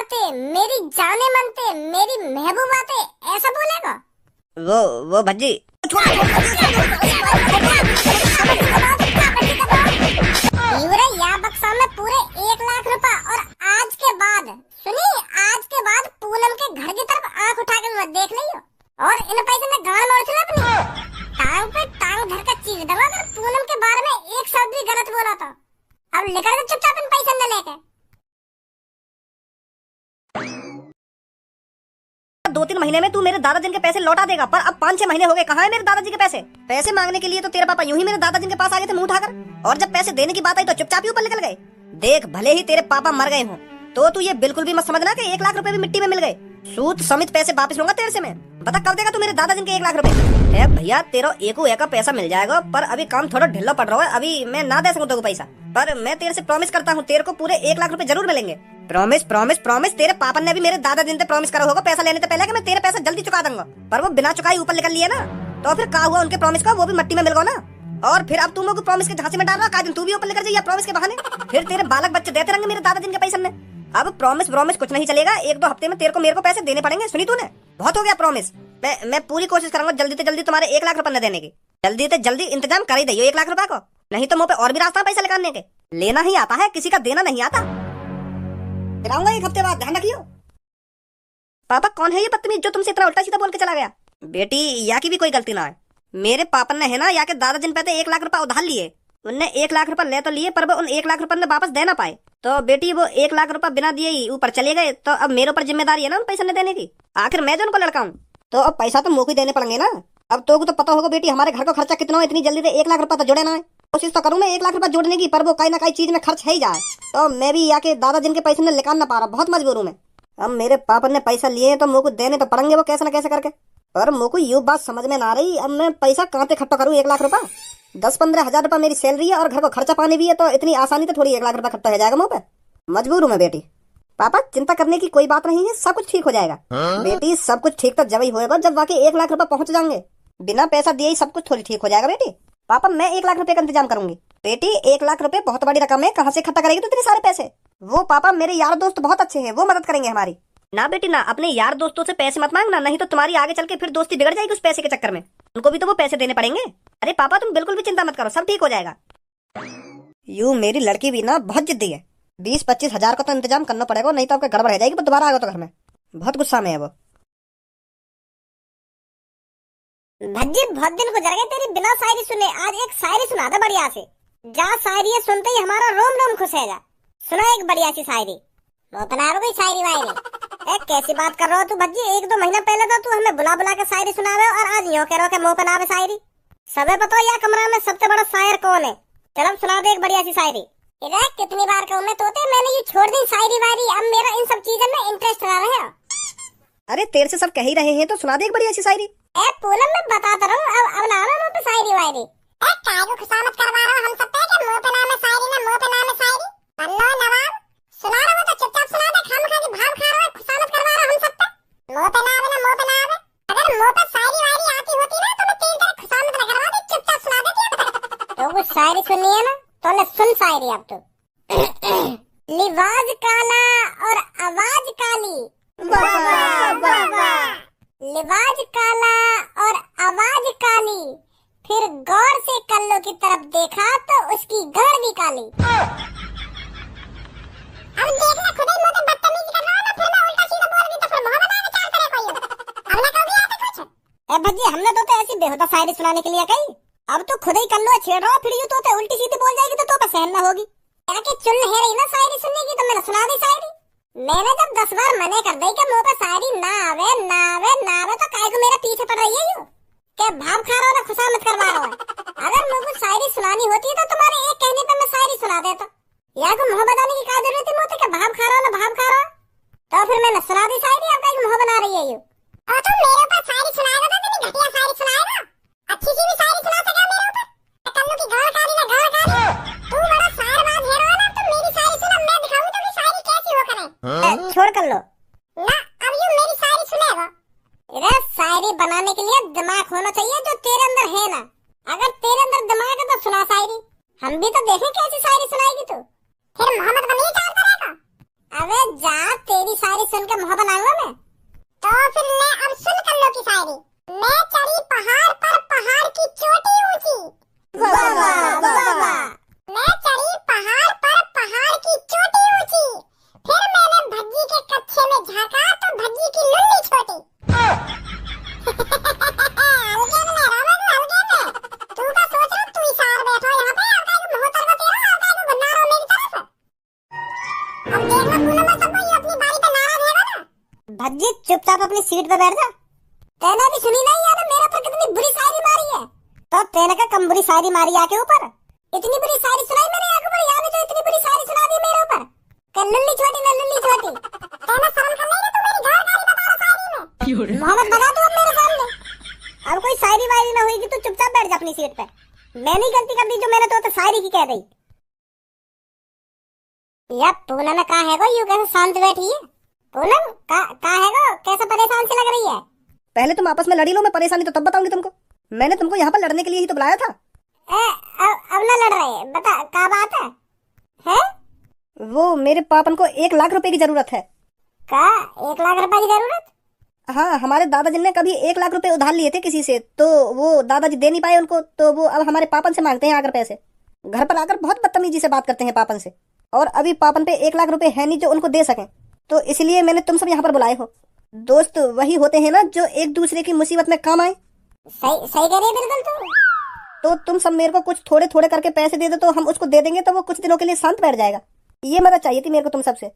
ते, मेरी जाने मन ते, मेरी महबूबा ते, ऐसा बोलेगा? वो भज्जी या बक्सा में पूरे 1 लाख रुपए और आज के बाद सुनी, आज के बाद पूनम के घर की तरफ आंख उठा के मत देख लियो और इन पैसे में गाल मोड़ चला अपनी टांग पे टांग धर कर चीज दबा कर पूनम के बारे में एक शब्द भी गलत बोला था। अब निकल के चुपचाप इन पैसे न लेके। 2-3 महीने में तू मेरे दादाजी के पैसे लौटा देगा, पर अब 5-6 महीने हो गए, कहाँ है मेरे दादाजी के पैसे? पैसे मांगने के लिए तो तेरा पापा यूं ही मेरे दादाजी के पास आ गए थे मुंह उठाकर, और जब पैसे देने की बात आई तो चुपचाप ही ऊपर निकल गए। देख, भले ही तेरे पापा मर गए हों तो तू ये बिल्कुल भी मत समझना कि 1 लाख रुपए भी मिट्टी में मिल गए। सूद समेत पैसे वापस लूंगा तेरे से मैं। बता कब देगा तू मेरे दादाजी के 1 लाख रुपए? है भैया, तेरा एक का पैसा मिल जाएगा, पर अभी काम थोड़ा ढिल्ला पड़ रहा है, अभी मैं ना दे सकूं तेरे को पैसा, पर मैं तेरे से प्रॉमिस करता हूँ तेरे को पूरे 1 लाख रुपए जरूर मिलेंगे। Promise promise promise. तेरे पापा ने भी मेरे दादाजी से प्रॉमिस करा होगा पैसा लेने से पहले कि मैं तेरे पैसा जल्दी चुका दूंगा, पर वो बिना चुकाई ऊपर निकल लिए ना, तो फिर क्या हुआ उनके प्रॉमिस का? वो भी मिट्टी में मिल गया ना। और फिर अब तुम लोग प्रॉमिस के झांसे में डाल रहा, दिन तू भी ऊपर लेकर जाइए प्रॉमिस के बहाने, फिर तेरे बालक बच्चे देते रहेंगे मेरे दादाजी के पैसे में। अब प्रॉमिस प्रॉमिस कुछ नहीं चलेगा, 1-2 हफ्ते में तेरे को मेरे को पैसे देने पड़ेंगे। सुनी तूने? बहुत हो गया प्रॉमिस। मैं पूरी कोशिश करूंगा जल्दी से जल्दी तुम्हारे 1 लाख रुपए न देने की। जल्दी से जल्दी इंतजाम कर ही दो 1 लाख रुपए को, नहीं तो मुंह पे और भी रास्ता पैसा निकालने के। लेना ही आता है, किसी का देना नहीं आता। गिराऊंगा 1 हफ्ते बाद, ध्यान रखियो। पापा कौन है ये बदतमीज जो तुमसे इतना उल्टा सीधा बोल के चला गया? बेटी, या की भी कोई गलती ना है। मेरे पापा ने है ना या के दादाजी पे 1 लाख रुपए उधार लिए, उनने 1 लाख रुपए ले तो लिए, पर वो उन 1 लाख रुपए ने वापस दे ना पाए, तो बेटी वो 1 लाख रुपए बिना दिए ही ऊपर चले गए। तो अब मेरे ऊपर जिम्मेदारी है ना उन पैसे न देने की। आखिर मैं जो उनको लड़का हूँ, तो अब पैसा तो मुझे ही देने पड़ेंगे ना। अब तो पता होगा बेटी हमारे घर का खर्चा कितना है, इतनी जल्दी से 1 लाख रुपए तो जोड़े ना है। कोशिश तो करूँ मैं 1 लाख रुपए जोड़ने की, पर वो कहीं ना कहीं चीज में खर्च है ही जाए, तो मैं भी या के दादाजी के पैसे निकाल ना पा रहा, बहुत मजबूर हूँ मैं। अब मेरे पापा ने पैसा लिए तो मुझे देने तो पड़ेंगे वो कैसे न कैसे करके, पर मुझे ये बात समझ में ना रही अब मैं पैसा कहाँ से इकट्ठा करूँ। 1 लाख रुपए, 10-15 हजार रुपए मेरी सैलरी है और घर को खर्चा पानी भी है, तो इतनी आसानी तो थोड़ी 1 लाख रुपए इकट्ठा हो जाएगा मुँह पे। मजबूर हूँ मैं बेटी। पापा चिंता करने की कोई बात नहीं है, सब कुछ ठीक हो जाएगा। बेटी सब कुछ ठीक तो जब ही होगा जब वाकई 1 लाख रुपए पहुंच जाएंगे। बिना पैसा दिए ही सब कुछ थोड़ी ठीक हो जाएगा बेटी। पापा मैं 1 लाख रुपए का इंतजाम करूंगी। बेटी 1 लाख रुपए बहुत बड़ी रकम है, कहाँ से इकट्ठा करेगी तो इतने सारे पैसे? वो पापा मेरे यार दोस्त बहुत अच्छे हैं, वो मदद करेंगे हमारी। ना बेटी ना, अपने यार दोस्तों से पैसे मत मांगना, नहीं तो तुम्हारी आगे चल के फिर दोस्ती बिगड़ जाएगी उस पैसे के चक्कर में, उनको भी तो वो पैसे देने पड़ेंगे। अरे पापा तुम बिल्कुल भी चिंता मत करो, सब ठीक हो जाएगा। यूं मेरी लड़की भी ना बहुत जिद्दी है, 20-25 हजार का तो इंतजाम करना पड़ेगा, नहीं तो आपका गड़बड़ रह जाएगी, पर दोबारा आ गया तो घर में बहुत गुस्सा में है वो। भज्जी बहुत दिन गुजर गए तेरी बिना शायरी सुने, आज एक शायरी सुना दे बढ़िया से। जा शायरी है सुनते ही हमारा रोम रोम खुश है जा। सुना एक बढ़िया सी शायरी। वो बना रहा कोई शायरी वायरी। एक कैसी बात कर रहा हो तू भज्जी? 1-2 महीना पहले तो तू हमें बुला बुला के शायरी सुनावे और आज यूं कह रहा के मुंह पे नावे शायरी। सबे बताओ या कमरा में सबसे बड़ा शायर कौन है? चल अब सुना दे एक बढ़िया सी शायरी। इधर कितनी बार कहूं मैं तोते, मैंने ये छोड़ दी शायरी वायरी, अब मेरा इन सब चीजों में इंटरेस्ट रहा है। अरे तेरे से सब कह ही रहे हैं तो सुना दे एक बढ़िया सी शायरी। ए पूनम मैं बताता रहूं, अब ना मुंह पे शायरी वायरी। ए काय को खुशामत करवा रहा हम सब पे के मुंह पे नाम है शायरी ना, मुंह पे नाम है शायरी। अल्लाह नवाब सुना रहा तो चुपचाप सुना दे, खाम खा के भाव खा रहा है, खुशामत करवा रहा हम सब पे। मुंह पे नाम है ना, मुंह पे नाम है। अगर मुंह पे शायरी वायरी आती होती ना तो मैं तेरी तरह खुशामत न करवाती, चुपचाप सुना देती है। तो कुछ शायरी सुननी है ना तो ले सुन शायरी अब तो। लिबास काला और आवाज काली, वाह वाह वाह वाह। लिबास काला और आवाज काली, फिर गौर से कल्लो की तरफ देखा तो उसकी गड़ भी काली। अब देखना खुद ही मुंह पे बदतमीजी कर रहा है ना, फिर मैं उल्टा सीधा बोल दी तो फिर मोहब्बत आने चाल करे कोई। अब ना कभी आता कुछ। ए भज्जी हमने तो ऐसी बेहुदा शायरी सुनाने के लिए कही, अब तो खुद ही कल्लो छेड़ रहा, फिर यूं तो उल्टी सीधी बोल जाएगी तो पे सहन ना होगी। क्या कि चुन है रही ना शायरी सुनने की, तो मैंने सुना दी शायरी। मैंने जब 10 बार मने कर दी कि मुंह पे शायरी ना आवे ना आवे ना आवे, तो काय को मेरे पीछे पड़ रही है यूं के भाव खा रहा हो ना खुशामत करवा रहा है। अगर मुझे शायरी सुनानी होती तो तुम्हारे एक कहने पे मैं शायरी सुना देता, या को मुंह बनाने की क्या जरूरत है मुझे के भाव खा रहा हो ना भाव खा रहा हो, तो फिर मैंने सुना दी शायरी। अब काय को मुंह बना रही है यूं। और तुम मेरे ऊपर शायरी सुनाएगा तो तुम घटिया शायरी सुनाएगा, अच्छी सी भी शायरी सुना सका मेरे ऊपर। कल्लू की गाल काली ना गाल काली, तू बड़ा शायरबाज है ना, तो मेरी शायरी सुना, मैं दिखाऊं तो शायरी कैसी हो करे। छोड़ कर लो ना, अब यूं मेरी शायरी सुनेगा। इधर शायरी बनाने के लिए दिमाग होना चाहिए जो तेरे अंदर है ना, अगर तेरे अंदर दिमाग है तो सुना शायरी, हम भी तो देखें कैसी शायरी सुनाएगी तू। फिर मोहम्मद बनी चाल करेगा। अबे जा, तेरी शायरी सुन के मुंह बनाऊंगा मैं। तो फिर ले अब सुन कल्लो की शायरी। मैं चढ़ी पहाड़ पर पहाड़ की चोटी ऊंची। वाह वाह वाह वाह। मैं चढ़ी पहाड़ पर पहाड़ की चोटी ऊंची, फिर मैंने भज्जी के कच्छे में झांका तो भज्जी की लुल्ली छोटी। हल्के में रावण, हल्के में। तू का सोच रहा तू इशार बैठो यहाँ पे, और का मुंह तर को तेरा, और का भन्ना रहो मेरी तरफ। अब देखना पूनम में सब ये अपनी बारी पे नाराज रहेगा ना। भज्जी चुपचाप अपनी सीट पे बैठ जा। तेने भी सुनी नहीं यार मेरे पर कितनी बुरी शायरी मारी है? तो तेने का कम बुरी शायरी मारी आके ऊपर। इतनी बुरी शायरी सुनाई मेरे आंखों पर, यहाँ भी तो इतनी बुरी शायरी सुना दी मेरे ऊपर। लुल्ली छोटी ना लुल्ली छोटी। तेने शर्म कर ली ना, तू मेरी घर गाली बता रहा शायरी में। मोहम्मद बता तू अब मेरे सामने। अब कोई शायरी वायरी ना होगी, तू चुपचाप बैठ जा अपनी सीट पे। मैंने गलती कर दी जो मैंने तो शायरी की कह दी। यार पूनम कहाँ है गो, यूं कैसे शांत बैठी है? पूनम कहाँ है गो, कैसे परेशान से लग रही है? पहले तुम आपस में लड़ी लो, मैं परेशानी तो तब बताऊंगी तुमको। मैंने तुमको यहाँ पर लड़ने के लिए ही तो बुलाया था। अब ना लड़ रहे, बता क्या बात है? हैं? वो मेरे पापन को 1 लाख रुपए की जरूरत है। क्या 1 लाख रुपए की जरूरत? हाँ, हमारे दादाजी ने कभी 1 लाख रुपए उधार लिए थे किसी से, तो वो दादाजी दे नहीं पाए उनको, तो वो अब हमारे पापन से मांगते हैं आकर पैसे। घर पर आकर बहुत बदतमीजी से बात करते हैं पापन से, और अभी पापन पे 1 लाख रुपए है नहीं जो उनको दे सकें, तो इसलिए मैंने तुम सब यहाँ पर बुलाए हो। दोस्त वही होते हैं ना जो एक दूसरे की मुसीबत में काम आए। सही सही कह रही है बिल्कुल। तो तुम सब मेरे को कुछ थोड़े थोड़े करके पैसे दे दो, तो हम उसको दे देंगे, तो वो कुछ दिनों के लिए शांत बैठ जाएगा। ये मदद चाहिए थी मेरे को तुम सबसे।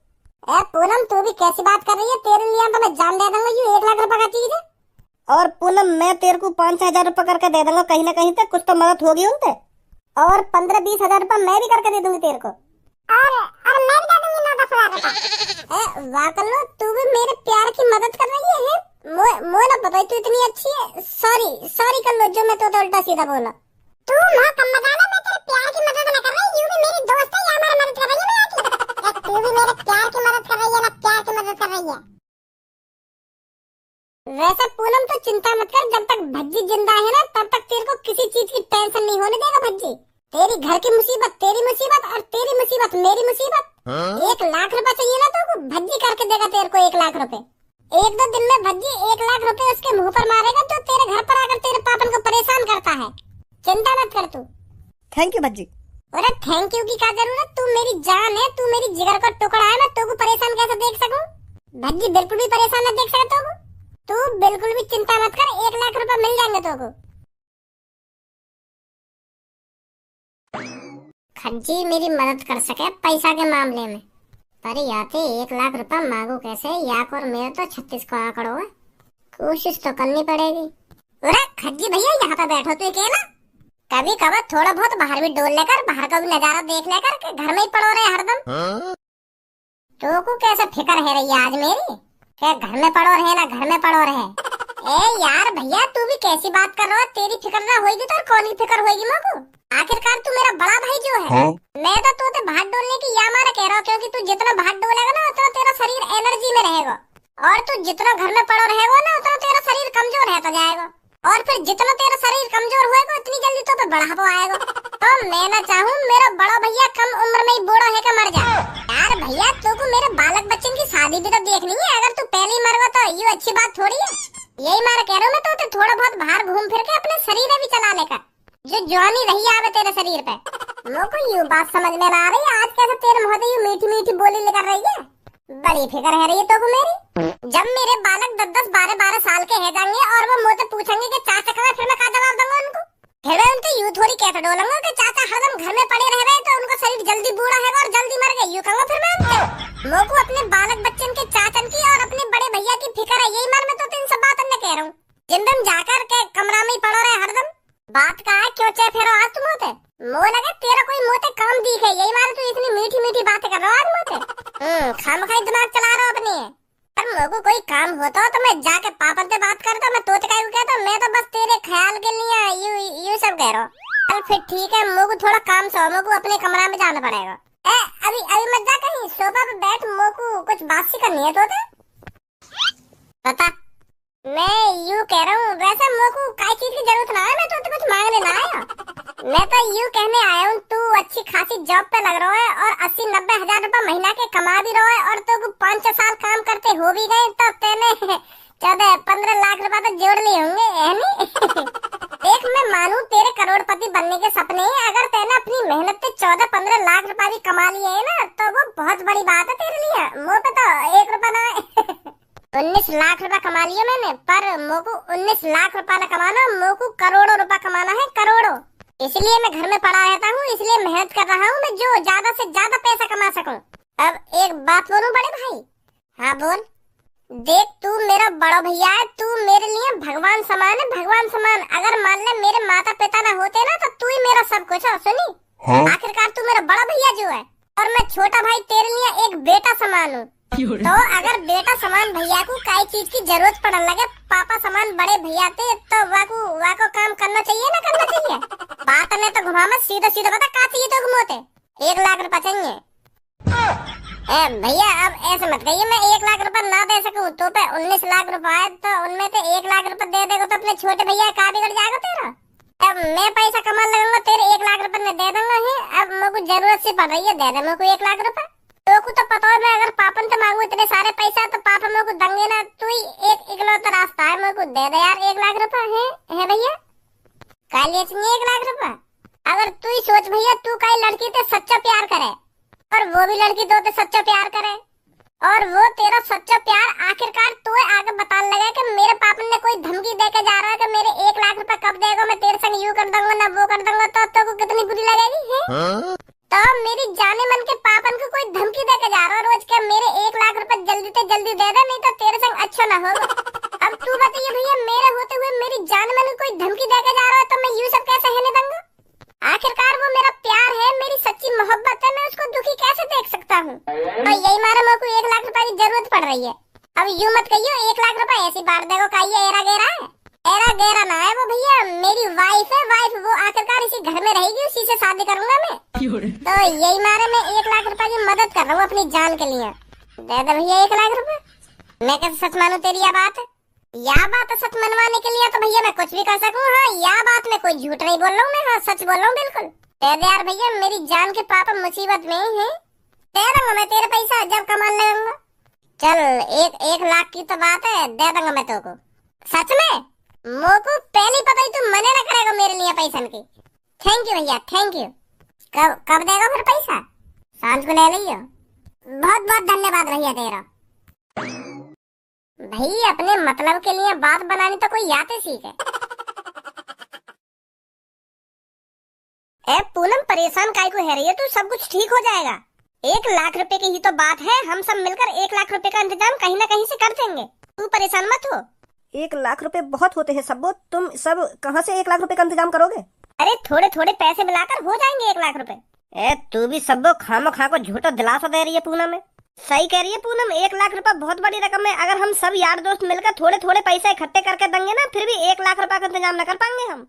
पूनम तू भी कैसी बात कर रही है? तेरे लिए तो मैं जान दे दूंगा, ये 1 लाख रुपए का चीज है। और पूनम मैं तेरे को 5-6 हजार रुपए करके दे दूंगा, कहीं ना कहीं तक कुछ तो मदद होगी उनसे। और 15-20 हजार रुपए मैं भी करके दे दूंगी तेरे को। और मैं भी दे दूंगी 9-10 हजार रुपए। वाह कल्लो, तू भी मेरे प्यार की मदद कर रही है। मोह ना पता तू इतनी अच्छी है। सॉरी कल्लो जो मैं तो उल्टा सीधा बोला। तू मां कम मत आना, मैं तेरे प्यार की मदद ना कर रही, यूं भी मेरी दोस्त है, या हमारी मदद कर रही है। तू भी मेरे प्यार की मदद कर रही है ना, प्यार की मदद कर रही है। वैसे पूनम तो चिंता मत कर, जब तक भज्जी जिंदा है ना तब तक तेरे को किसी चीज की टेंशन नहीं होने देगा भज्जी। तेरी घर की मुसीबत तेरी मुसीबत, और तेरी मुसीबत मेरी मुसीबत। 1 लाख रुपए चाहिए ना तो भज्जी करके देगा तेरे को 1 लाख रुपए। 1-2 दिन में भज्जी 1 लाख रुपए उसके मुंह पर मारेगा जो तेरे घर पर आकर तेरे पापन को परेशान करता है। चिंता मत कर तू। Thank you Bhajji. अरे थैंक यू की क्या जरूरत, तू मेरी जान है, तू मेरी जिगर का टुकड़ा है, मैं तेको परेशान कैसे देख सकूं? भज्जी बिल्कुल भी परेशान न देख सकता हूँ। तू बिल्कुल भी चिंता मत कर, 1 लाख रुपए मिल जाएंगे तेको। खज्जी मेरी मदद कर सके पैसा के मामले में, पर याते 1 लाख रुपए मांगू कैसे? याक और मेरे तो 36 को आंकड़ो है, कोशिश तो करनी पड़ेगी। अरे खज्जी भैया यहाँ पे बैठो तू अकेला, कभी कभार थोड़ा बहुत बाहर भी डोल लेकर, बाहर का भी नजारा देख लेकर, के घर में ही पड़ो रहे हरदम। तो को कैसे फिक्र है रही आज मेरी, क्या घर में पड़ो रहे ना घर में पड़ो रहे? ए यार भैया तू भी कैसी बात कर रहा है? तेरी फिक्र ना होगी तो कौन की फिक्र होगी मोको? आखिरकार तू मेरा बड़ा भाई जो है। मैं तो तोते भाग डोलने की या मारा कह रहा हूँ, क्योंकि तू जितना भाग डोलेगा ना उतना तेरा शरीर एनर्जी में रहेगा, और तू जितना घर में पड़ो रहेगा ना उतना तेरा शरीर कमजोर रहता जाएगा, और फिर जितना तेरा शरीर कमजोर होएगा उतनी जल्दी तो पे बढ़ापा आएगा। तो मैं ना चाहूँ मेरा बड़ा भैया कम उम्र में ही बूढ़ा है के मर जाए। यार भैया तू को मेरे बालक बच्चन की शादी भी तो देखनी है, अगर तू पहले ही मर गया तो ये अच्छी बात थोड़ी है। यही मार कह रहा हूँ मैं तो थोड़ा बहुत बाहर घूम फिर के अपने शरीर भी चला लेकर, जो जवानी रही आवे तेरे शरीर पे। मुझको यूं बात समझ में ना आ रही, आज कैसे तेरे मुंह से यूं मीठी मीठी बोली लेकर रही है? बड़ी फिक्र है रही तो को मेरी। जब मेरे बालक 10-10, 12-12 साल के है जाएंगे और वो मुझसे पूछेंगे कि चाचा कहाँ, फिर मैं क्या जवाब दूंगा उनको? फिर मैं उनको यूं थोड़ी कहते डोलूंगा कि चाचा हरदम घर में पड़े रह गए तो उनका शरीर जल्दी बूढ़ा है और जल्दी मर गए, यूं कहूँगा फिर मैं उनको? मुझको अपने बालक बच्चन के चाचन की और अपने बड़े भैया की फिक्र है, यही मार मैं तो इन सब बातों में कह रहा हूँ। जिन दिन जाकर के कमरा में ही पड़ो रहे हरदम, बात का है क्यों चाहे फिर आज तुम होते मोह लगे तेरा कोई मोते काम दिखे, यही मारे तू इतनी मीठी मीठी बातें कर रहा आज मोते। खामखाई दिमाग चला रहा अपनी। पर मुझको कोई काम होता तो मैं जाके पापा से बात करता, मैं तोते का कहता, मैं तो बस तेरे ख्याल के लिए यू सब कह रहा हूँ। चल फिर ठीक है, मुझको थोड़ा काम सो, मुझको अपने कमरा में जाना पड़ेगा। अभी मत जा कहीं, सोफा पे बैठ, मुझको कुछ बात सी करनी है तोते। बता। मैं यूं कह रहा हूँ, वैसे मुझको काय चीज की जरूरत ना है, मैं तो कुछ मांगने ना आया। मैं तो यूँ कहने आया हूँ, तू अच्छी खासी जॉब पे लग रहा है और 80-90 हजार रुपए महीना के कमा भी रहा है, और तो 5-6 साल काम करते हो भी गए, तो तेने 14-15 लाख रुपए तो जोड़ लिए होंगे, है नी? देख, मैं मानू तेरे करोड़पति बनने के सपने हैं, अगर तेने अपनी मेहनत से 14-15 लाख रुपए भी कमा लिए है ना, तो वो बहुत बड़ी बात है तेरे लिए। मुँह पे तो 1 रुपया ना है। 19 लाख रुपए कमा लिए मैंने, पर मोको 19 लाख रुपए न कमाना, मोको करोड़ों रुपए कमाना है, करोड़ों। इसलिए मैं घर में पड़ा रहता हूँ, इसलिए मेहनत कर रहा हूँ मैं, जो ज्यादा से ज्यादा पैसा कमा सकूं। अब एक बात बोलूं बड़े भाई? हाँ बोल। देख, तू मेरा बड़ा भैया है, तू मेरे लिए भगवान समान है, भगवान समान। अगर मान ले मेरे माता पिता ना होते ना, तो तू ही मेरा सब कुछ है, सुनी? आखिरकार तू मेरा बड़ा भैया जो है, और मैं छोटा भाई तेरे लिए एक बेटा समान हूँ। तो अगर बेटा समान भैया को काई चीज की जरूरत पड़ने लगे, पापा समान बड़े भैया थे, तो वाको काम करना चाहिए ना, करना चाहिए। बात ने तो घुमा मत, सीधा सीधा बता का चाहिए तो घुमोते। 1 लाख रुपए चाहिए। भैया अब ऐसे मत कहिए, मैं 1 लाख रुपए ना दे सकूं, तो पे 19 लाख रुपए है, तो उनमें से 1 लाख रुपए दे देगा तो अपने छोटे भैया का बिगड़ जाएगा तेरा। अब मैं पैसा कमा लगूंगा, तेरे 1 लाख रुपए में दे दूंगा ही। अब मेरे को जरूरत सी पड़ रही है, दे दे मेरे को 1 लाख रुपए। तो को तो पता है, मैं अगर पापन से मांगू इतने सारे पैसा, तो पापा मेरे को देंगे ना। तू ही एक इकलौता रास्ता है, मेरे को दे दे यार 1 लाख रुपए। है भैया, कालिए चाहिए 1 लाख रुपए। अगर तू ही सोच भैया, तू कई लड़की से सच्चा प्यार करे, और वो भी लड़की तो सच्चा प्यार करे, और वो तेरा सच्चा प्यार आखिरकार तू आगे बताने लगा कि मेरे पापा ने कोई धमकी देके जा रहा है कि मेरे 1 लाख रुपए कब देगा, मैं तेरे संग यूं कर दूंगा ना वो कर दूंगा, तो को कितनी बुरी लगेगी है? तो मेरी जाने मन के पापन को कोई धमकी देके जा रहा है रोज के, मेरे 1 लाख रुपए जल्दी से जल्दी दे दे, नहीं तो तेरे संग अच्छा ना होगा। अब तू बताइए भैया, मेरे होते हुए मेरी जाने मन को कोई धमकी देके जा रहा है, तो मैं यूं सब कैसे रहने दूंगा? आखिरकार वो मेरा प्यार है, मेरी सच्ची मोहब्बत है, मैं उसको दुखी कैसे देख सकता हूँ? और यही मारा मेरे को 1 लाख रुपए की जरूरत पड़ रही है। अब यूं मत कहियो 1 लाख रुपए ऐसी बांट देगो का, ये एरा गेरा है? एरा गेरा ना है वो भैया, मेरी वाइफ है, वाइफ। वो आखिरकार इसी घर में रहेगी, उसी से शादी करूंगा मैं। तो यही मारे मैं 1 लाख रुपए की मदद कर रहा हूँ अपनी जान के लिए। दे दे भैया 1 लाख रुपए। मैं कैसे सच मानू तेरी यह बात? यह बात सच मनवाने के लिए तो भैया मैं कुछ भी कर सकूं। हाँ, यह बात मैं कोई झूठ नहीं बोल रहा हूँ, मैं हाँ सच बोल रहा हूँ बिल्कुल। दे दे यार भैया, मेरी जान के पापा मुसीबत में है, दे दूंगा मैं तेरे पैसा जब कमा लगूंगा। चल 1 लाख की तो बात है, दे दूंगा मैं तेरे को। सच में मोको पहले पता ही तू मने ना करेगा मेरे लिए पैसा की। थैंक यू भैया, थैंक यू। कब देगा फिर पैसा? सांझ को ले लियो। बहुत बहुत धन्यवाद भैया तेरा। भाई अपने मतलब के लिए बात बनानी तो कोई याद सीखे। ए पूनम, परेशान काहे को है रही है तू? सब कुछ ठीक हो जाएगा। 1 लाख रुपए की ही तो बात है, हम सब मिलकर 1 लाख रुपए का इंतजाम कहीं ना कहीं से कर देंगे, तू परेशान मत हो। 1 लाख रुपए बहुत होते हैं सबो, तुम सब कहाँ से 1 लाख रुपए का इंतजाम करोगे? अरे थोड़े थोड़े पैसे मिलाकर हो जाएंगे 1 लाख रुपए। ए तू भी सबो खामो खा को झूठा दिलासा दे रही है पूनम में। सही कह रही है पूनम, 1 लाख रुपए बहुत बड़ी रकम है। अगर हम सब यार दोस्त मिलकर थोड़े थोड़े पैसे इकट्ठे करके देंगे ना, फिर भी 1 लाख रुपए का इंतजाम न कर पाएंगे हम।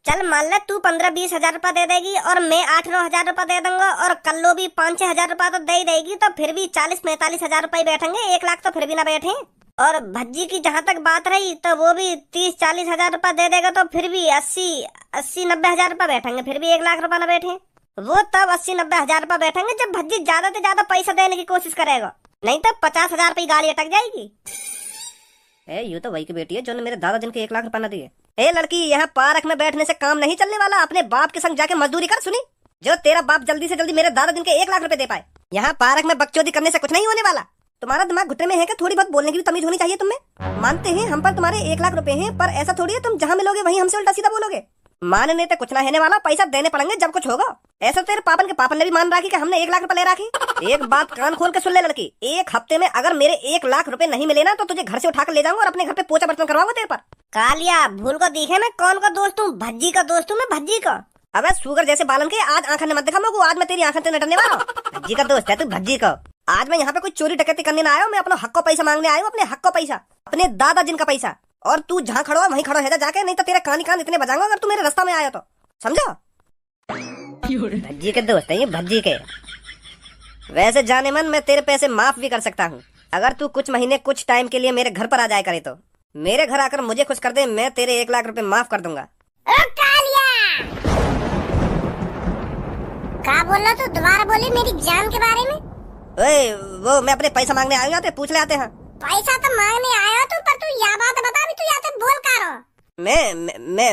चल मान ले तू 15-20 हजार रुपए दे देगी, और मैं 8-9 हजार रुपए दे दूंगा, और कल्लो भी 5-6 हजार रुपए तो दे ही देगी, तो फिर भी 40-45 हजार रुपए बैठेंगे। 1 लाख तो फिर भी ना बैठे। और भज्जी की जहाँ तक बात रही, तो वो भी 30-40 हजार रुपए दे देगा, तो फिर भी 80-90 हजार रुपए बैठेंगे, फिर भी 1 लाख रुपए ना बैठे। वो तब 80-90 हजार रुपए बैठेंगे जब भज्जी ज्यादा से ज्यादा पैसा देने की कोशिश करेगा, नहीं तो 50 हजार रुपए गाड़ी अटक जाएगी। ये तो वही की बेटी है जो ने मेरे दादा जिन के 1 लाख रुपए न दिए। ए लड़की, यहाँ पार्क में बैठने से काम नहीं चलने वाला, अपने बाप के संग जाके मजदूरी कर। सुनी, जो तेरा बाप जल्दी से जल्दी मेरे दादा जिन के 1 लाख रुपए दे पाए। यहाँ पार्क में बकचोदी करने से कुछ नहीं होने वाला। तुम्हारा दिमाग घुटने में है कि थोड़ी बहुत बोलने की भी तमीज होनी चाहिए तुम्हें। मानते हैं हम पर तुम्हारे 1 लाख रुपए हैं, पर ऐसा थोड़ी है तुम जहाँ मिलोगे वहीं हमसे उल्टा सीधा बोलोगे। मानने तो कुछ ना होने वाला, पैसा देने पड़ेंगे जब कुछ होगा। ऐसा तेरे पापन के पापन ने भी मान रखी कि हमने 1 लाख रुपए ले रखी। एक बात कान खोल के सुन ले लड़की, 1 हफ्ते में अगर मेरे 1 लाख रुपए नहीं मिले ना, तो तुझे घर से उठाकर ले जाऊंगा और अपने घर पे पोछा बर्तन करवाऊंगा तेरे पर। कालिया, भूल को दिखे मैं कौन का दोस्त हूँ? भज्जी का दोस्त हूँ मैं, भज्जी का। अबे सुगर जैसे बालन के आज आंखें मत दिखा मेरे को, आज मैं तेरी आंखें से नटने वाला। भज्जी का दोस्त है तू, भज्जी का। आज मैं यहाँ पे कोई चोरी डकैती करने ना आया हूँ, मैं अपना हक का पैसा मांगने आया हूँ, अपने हक का पैसा, अपने दादा जिनका पैसा। और तू जहाँ खड़ा हो वहीं खड़ा है जाके, नहीं तो तेरे कान इतने बजाऊंगा अगर तू मेरे रास्ता में आया तो, समझा? भज्जी के दोस्त है ये, भज्जी के। वैसे जाने मन मैं तेरे पैसे माफ भी कर सकता हूँ, अगर तू कुछ महीने कुछ टाइम के लिए मेरे घर पर आ जाए करे तो। मेरे घर आकर मुझे खुश कर दे, मैं तेरे 1 लाख रुपए माफ कर दूंगा। ओ कालिया! क्या बोल रहा तू? दोबारा बोली मेरी जान के बारे में। ओए वो मैं अपने पैसा मांगने आए यहाँ पे, पूछ ले आते हैं। पैसा तो मांगने आया तू, पर तू यह बात बता अभी तू यहाँ पे बोल का रहा?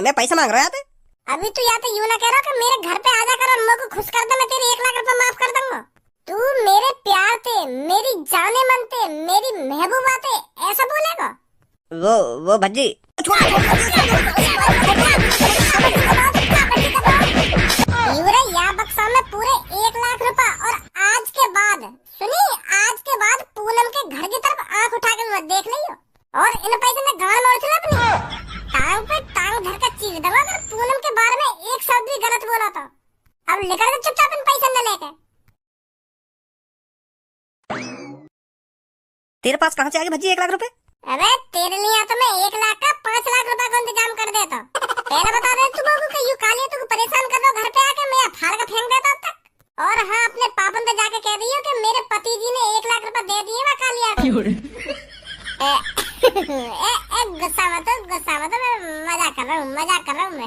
मैं पैसा मांग रहा था। अभी तू यहाँ पे यूं ना कह रहा कि मेरे घर पे आजा कर और मेरे को खुश कर दे, मैं तेरे 1 लाख रुपए माफ कर दूंगा। तू मेरे प्यार थे, मेरी जाने मन थे, मेरी महबूबा थे, ऐसा बोलेगा? वो भज्जी यूरे या बक्सा में पूरे 1 लाख रुपए, और आज के बाद सुनी, आज के बाद पूनम के घर की तरफ आंख उठा के मत देख लियो, और इन पैसे में गाड़ मोड़ चला अपनी टांग पे टांग धर कर चीज दबा कर पूनम के बारे में एक शब्द भी गलत बोला था। अब निकल के चुपचाप इन पैसे न लेके। तेरे पास कहाँ से आ गए भज्जी 1 लाख रुपए? अबे तेरे लिए तो मैं 1 लाख का 5 लाख रुपए का इंतजाम कर देता। पहले बता रहे तुम लोगों को यूं काली तुमको परेशान कर दो घर पे आके, मैं फाड़ के फेंक देता अब तक। और हाँ, अपने पापन से जाके कह दियो कि मेरे पति जी ने 1 लाख रुपए दे दिए मैं कालिया को। गुस्सा मत, मैं मजाक कर रहा हूँ मैं।